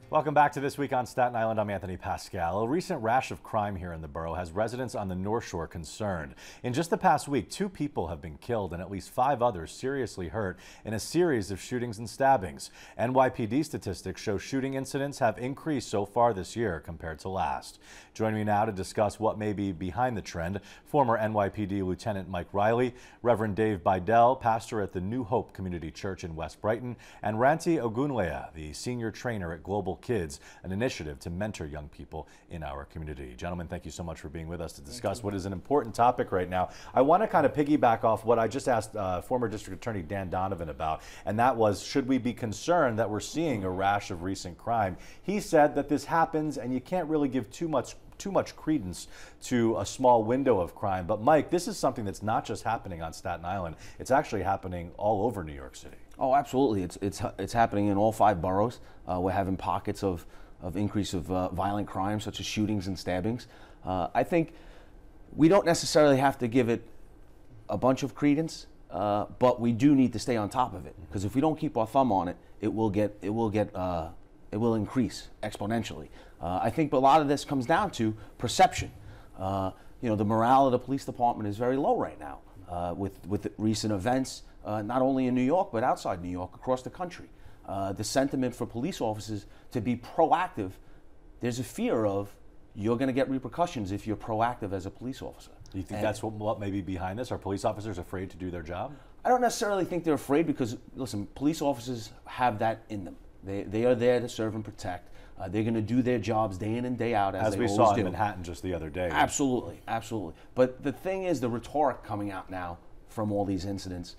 Welcome back to This Week on Staten Island. I'm Anthony Pascal. A recent rash of crime here in the borough has residents on the North Shore concerned. In just the past week, 2 people have been killed and at least 5 others seriously hurt in a series of shootings and stabbings. NYPD statistics show shooting incidents have increased so far this year compared to last. Joining me now to discuss what may be behind the trend, former NYPD Lieutenant Mike Riley, Reverend Dave Bidell, pastor at the New Hope Community Church in West Brighton, and Ranti Ogunleye, the senior trainer at Global Kids, an initiative to mentor young people in our community. Gentlemen, thank you so much for being with us to discuss what is an important topic right now. I want to kind of piggyback off what I just asked former District Attorney Dan Donovan about, and that was, should we be concerned that we're seeing a rash of recent crime? He said that this happens and you can't really give too much credence to a small window of crime. But Mike, this is something that's not just happening on Staten Island. It's actually happening all over New York City. Oh, absolutely. It's happening in all 5 boroughs. We're having pockets of increase of violent crimes, such as shootings and stabbings. I think we don't necessarily have to give it a bunch of credence, but we do need to stay on top of it, because if we don't keep our thumb on it, it will increase exponentially. I think a lot of this comes down to perception. You know, the morale of the police department is very low right now with recent events, not only in New York, but outside New York, across the country. The sentiment for police officers to be proactive, there's a fear of you're going to get repercussions if you're proactive as a police officer. Do you think that's what may be behind this? Are police officers afraid to do their job? I don't necessarily think they're afraid, because, listen, police officers have that in them. They are there to serve and protect. They're going to do their jobs day in and day out, as they always do. As we saw in Manhattan just the other day. Absolutely, absolutely. But the thing is, the rhetoric coming out now from all these incidents,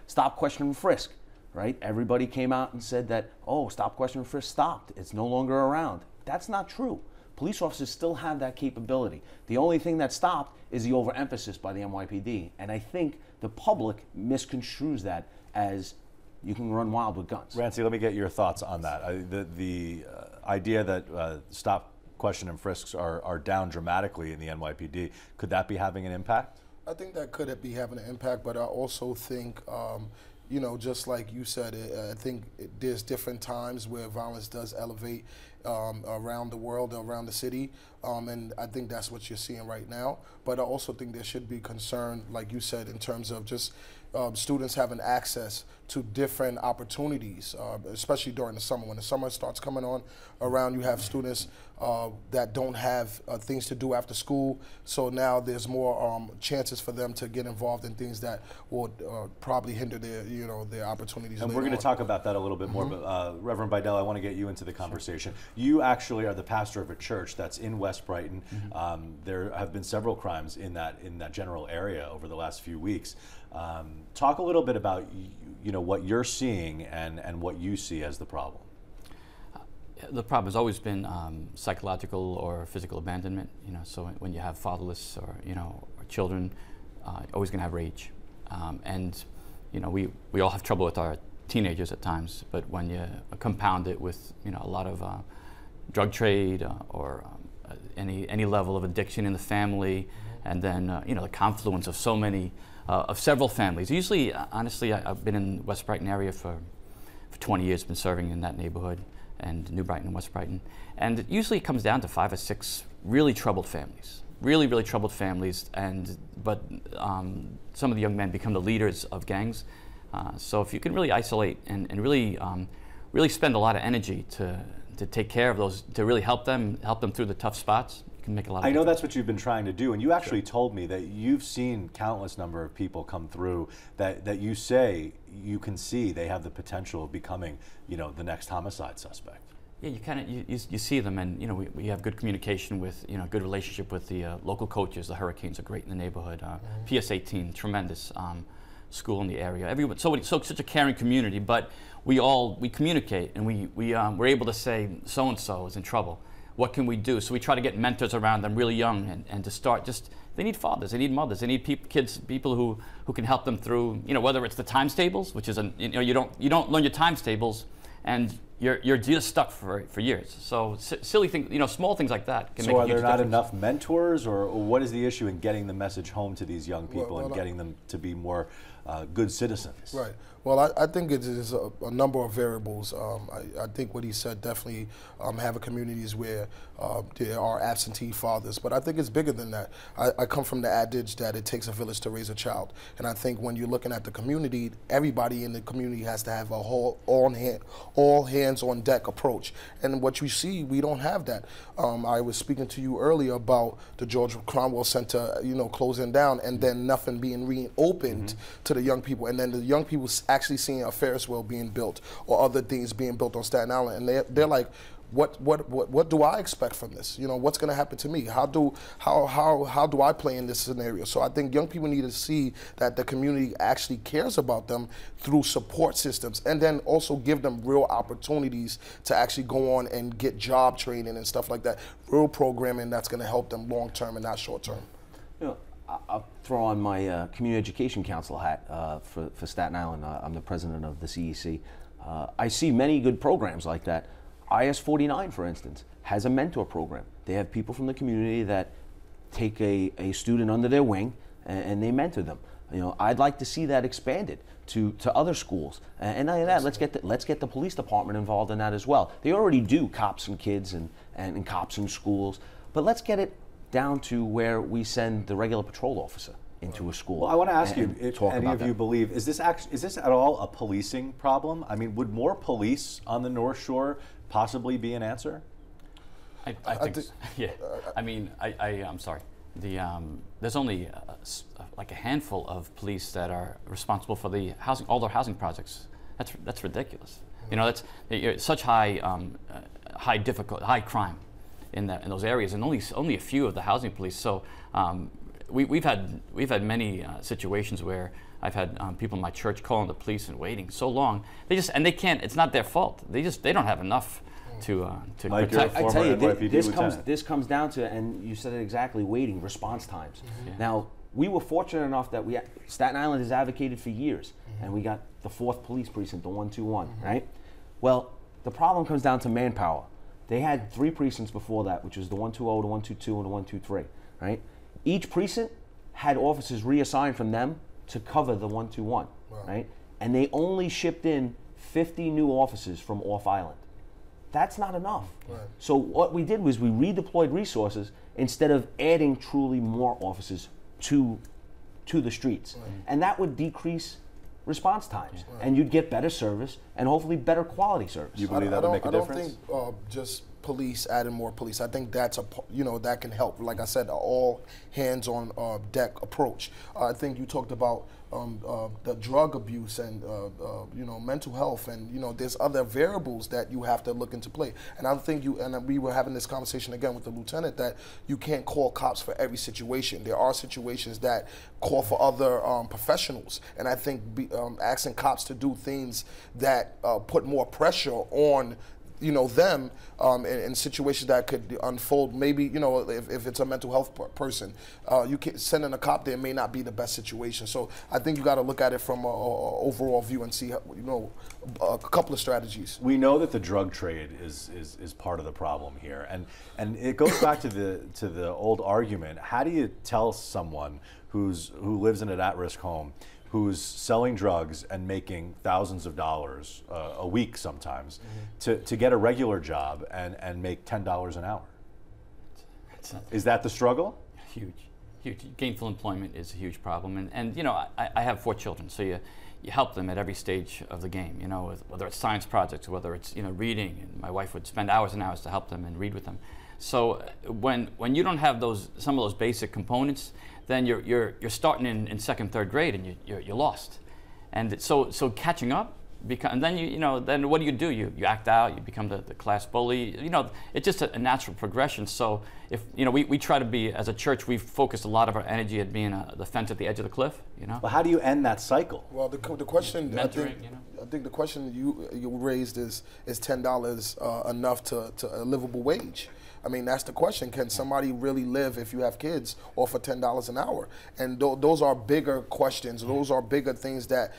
stop, question, and frisk, right? Everybody came out and said that, oh, stop, question, and frisk stopped. It's no longer around. That's not true. Police officers still have that capability. The only thing that stopped is the overemphasis by the NYPD. And I think the public misconstrues that as you can run wild with guns. Ranti, let me get your thoughts on that. The idea that stop, question, and frisks are down dramatically in the NYPD, could that be having an impact? I think that could be having an impact, but I also think, you know, just like you said, I think there's different times where violence does elevate around the world, around the city, and I think that's what you're seeing right now. But I also think there should be concern, like you said, in terms of just students having access to different opportunities, especially during the summer. When the summer starts coming on around, you have students that don't have things to do after school, so now there's more chances for them to get involved in things that would probably hinder their, you know, their opportunities. And we're going to talk about that a little bit more, but Reverend Bidell, I want to get you into the conversation. You actually are the pastor of a church that's in West Brighton. There have been several crimes in that general area over the last few weeks. Talk a little bit about what you're seeing and what you see as the problem. The problem has always been psychological or physical abandonment. So when you have fatherless or or children, always going to have rage, and we all have trouble with our teenagers at times. But when you compound it with a lot of drug trade or any level of addiction in the family, and then the confluence of so many. Of several families. Usually, honestly, I've been in the West Brighton area for 20 years, been serving in that neighborhood, and New Brighton and West Brighton. And usually it comes down to 5 or 6 really troubled families. Really, really troubled families, but some of the young men become the leaders of gangs. So if you can really isolate and really spend a lot of energy to take care of those, to really help them through the tough spots, make a lot of I know that's what you've been trying to do, and you actually told me that you've seen countless number of people come through that you say you can see they have the potential of becoming, the next homicide suspect. Yeah, you kind of you see them, and we have good communication with good relationship with the local coaches. The Hurricanes are great in the neighborhood. PS 18, tremendous school in the area. Everyone, such a caring community, but we communicate, and we're able to say so and so is in trouble. What can we do? So we try to get mentors around them really young, and to start they need fathers, they need mothers, they need people who can help them through, whether it's the times tables, which is you don't learn your times tables, and you're just stuck for years. So silly things, small things like that can so make a are huge there not difference. enough mentors, or what is the issue in getting the message home to these young people and getting them to be more good citizens? Right. Well, I think it is a number of variables. I think what he said definitely having communities where there are absentee fathers, but I think it's bigger than that. I come from the adage that it takes a village to raise a child, and I think when you're looking at the community, everybody in the community has to have a whole all hands on deck approach. And what you see, we don't have that. I was speaking to you earlier about the George Cromwell Center, closing down, and then nothing being reopened to the young people, and then the young people actually seeing a Ferris wheel being built or other things being built on Staten Island, and they're like, what do I expect from this? What's going to happen to me? How do I play in this scenario? So I think young people need to see that the community actually cares about them through support systems, and then also give them real opportunities to actually go on and get job training and stuff like that. Real programming that's going to help them long term and not short term. I'll throw on my Community Education Council hat for Staten Island. I'm the president of the CEC. I see many good programs like that. IS-49, for instance, has a mentor program. They have people from the community that take a student under their wing and they mentor them. I'd like to see that expanded to other schools. And not only that, let's get the police department involved in that as well. They already do cops and kids and cops in schools, but let's get it down to where we send the regular patrol officer into a school. Well, I want to ask you if any of you believe, is this at all a policing problem? I mean, would more police on the North Shore possibly be an answer? I think so. Yeah. I mean, I'm sorry. There's only like a handful of police that are responsible for the all their housing projects. That's ridiculous. That's such high crime in those areas, and only a few of the housing police. So we've had many situations where I've had people in my church calling the police and waiting so long. They can't. It's not their fault. They don't have enough to protect. I tell you, this comes down to, and you said it exactly, waiting, response times. Yeah. Now, we were fortunate enough that Staten Island has advocated for years, and we got the 4th police precinct, the 121, right? Well, the problem comes down to manpower. They had 3 precincts before that, which was the 120, the 122, and the 123, right? Each precinct had officers reassigned from them to cover the 121, right? And they only shipped in 50 new officers from off island. That's not enough. Right. So what we did was we redeployed resources instead of adding truly more officers to the streets. Right. And that would decrease response times, and you'd get better service and hopefully better quality service. You believe that would make a difference? I don't think just police, adding more police. I think that's that can help. Like I said, all hands on deck approach. I think you talked about the drug abuse and mental health, and there's other variables that you have to look into play. And I think we were having this conversation again with the lieutenant that you can't call cops for every situation. There are situations that call for other professionals, and I think asking cops to do things that put more pressure on them in situations that could unfold. Maybe if it's a mental health person, sending a cop there may not be the best situation. So I think you got to look at it from a overall view and see a couple of strategies. We know that the drug trade is part of the problem here, and it goes back to the old argument. How do you tell someone who lives in an at-risk home, who's selling drugs and making thousands of dollars a week sometimes, to get a regular job and make $10 an hour? Is that the struggle? Huge. Gainful employment is a huge problem, and I have 4 children, so you help them at every stage of the game. Whether it's science projects, whether it's reading, and my wife would spend hours and hours to help them and read with them. So when you don't have some of those basic components, then you're starting in 2nd, 3rd grade, and you're lost. And so catching up, and then then what do? You act out, you become the class bully. It's just a natural progression. So if we try to be, as a church, we've focused a lot of our energy at being the fence at the edge of the cliff. Well, how do you end that cycle? Well, the question, mentoring, I think the question you raised is $10 enough to a livable wage? I mean, that's the question. Can somebody really live, if you have kids, off of $10 an hour? And those are bigger questions. Those are bigger things that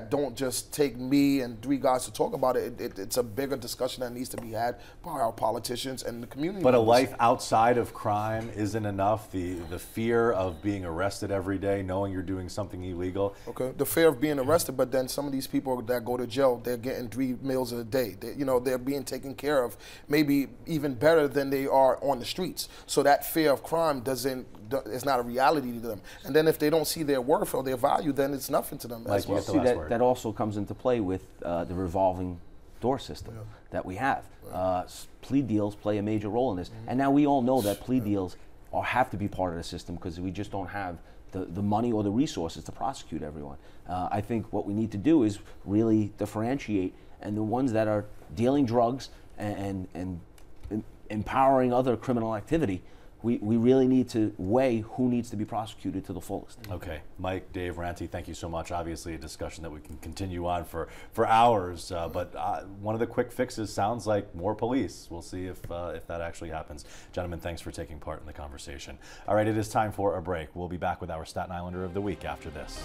don't just take me and three guys to talk about it. It's a bigger discussion that needs to be had by our politicians and the community. But a life outside of crime isn't enough. The fear of being arrested every day, knowing you're doing something illegal. Okay, the fear of being arrested, but then some of these people that go to jail, they're getting 3 meals a day. They're being taken care of, maybe even better than they are on the streets. So that fear of crime it's not a reality to them. And then if they don't see their worth or their value, then it's nothing to them as well. See, that also comes into play with the revolving door system that we have. Plea deals play a major role in this. And now we all know that plea deals have to be part of the system because we just don't have the money or the resources to prosecute everyone. I think what we need to do is really differentiate, and the ones that are dealing drugs and empowering other criminal activity, we really need to weigh who needs to be prosecuted to the fullest. Okay, Mike, Dave, Ranti, thank you so much. Obviously a discussion that we can continue on for hours, but one of the quick fixes sounds like more police. We'll see if that actually happens. Gentlemen, thanks for taking part in the conversation. All right, it is time for a break. We'll be back with our Staten Islander of the Week after this.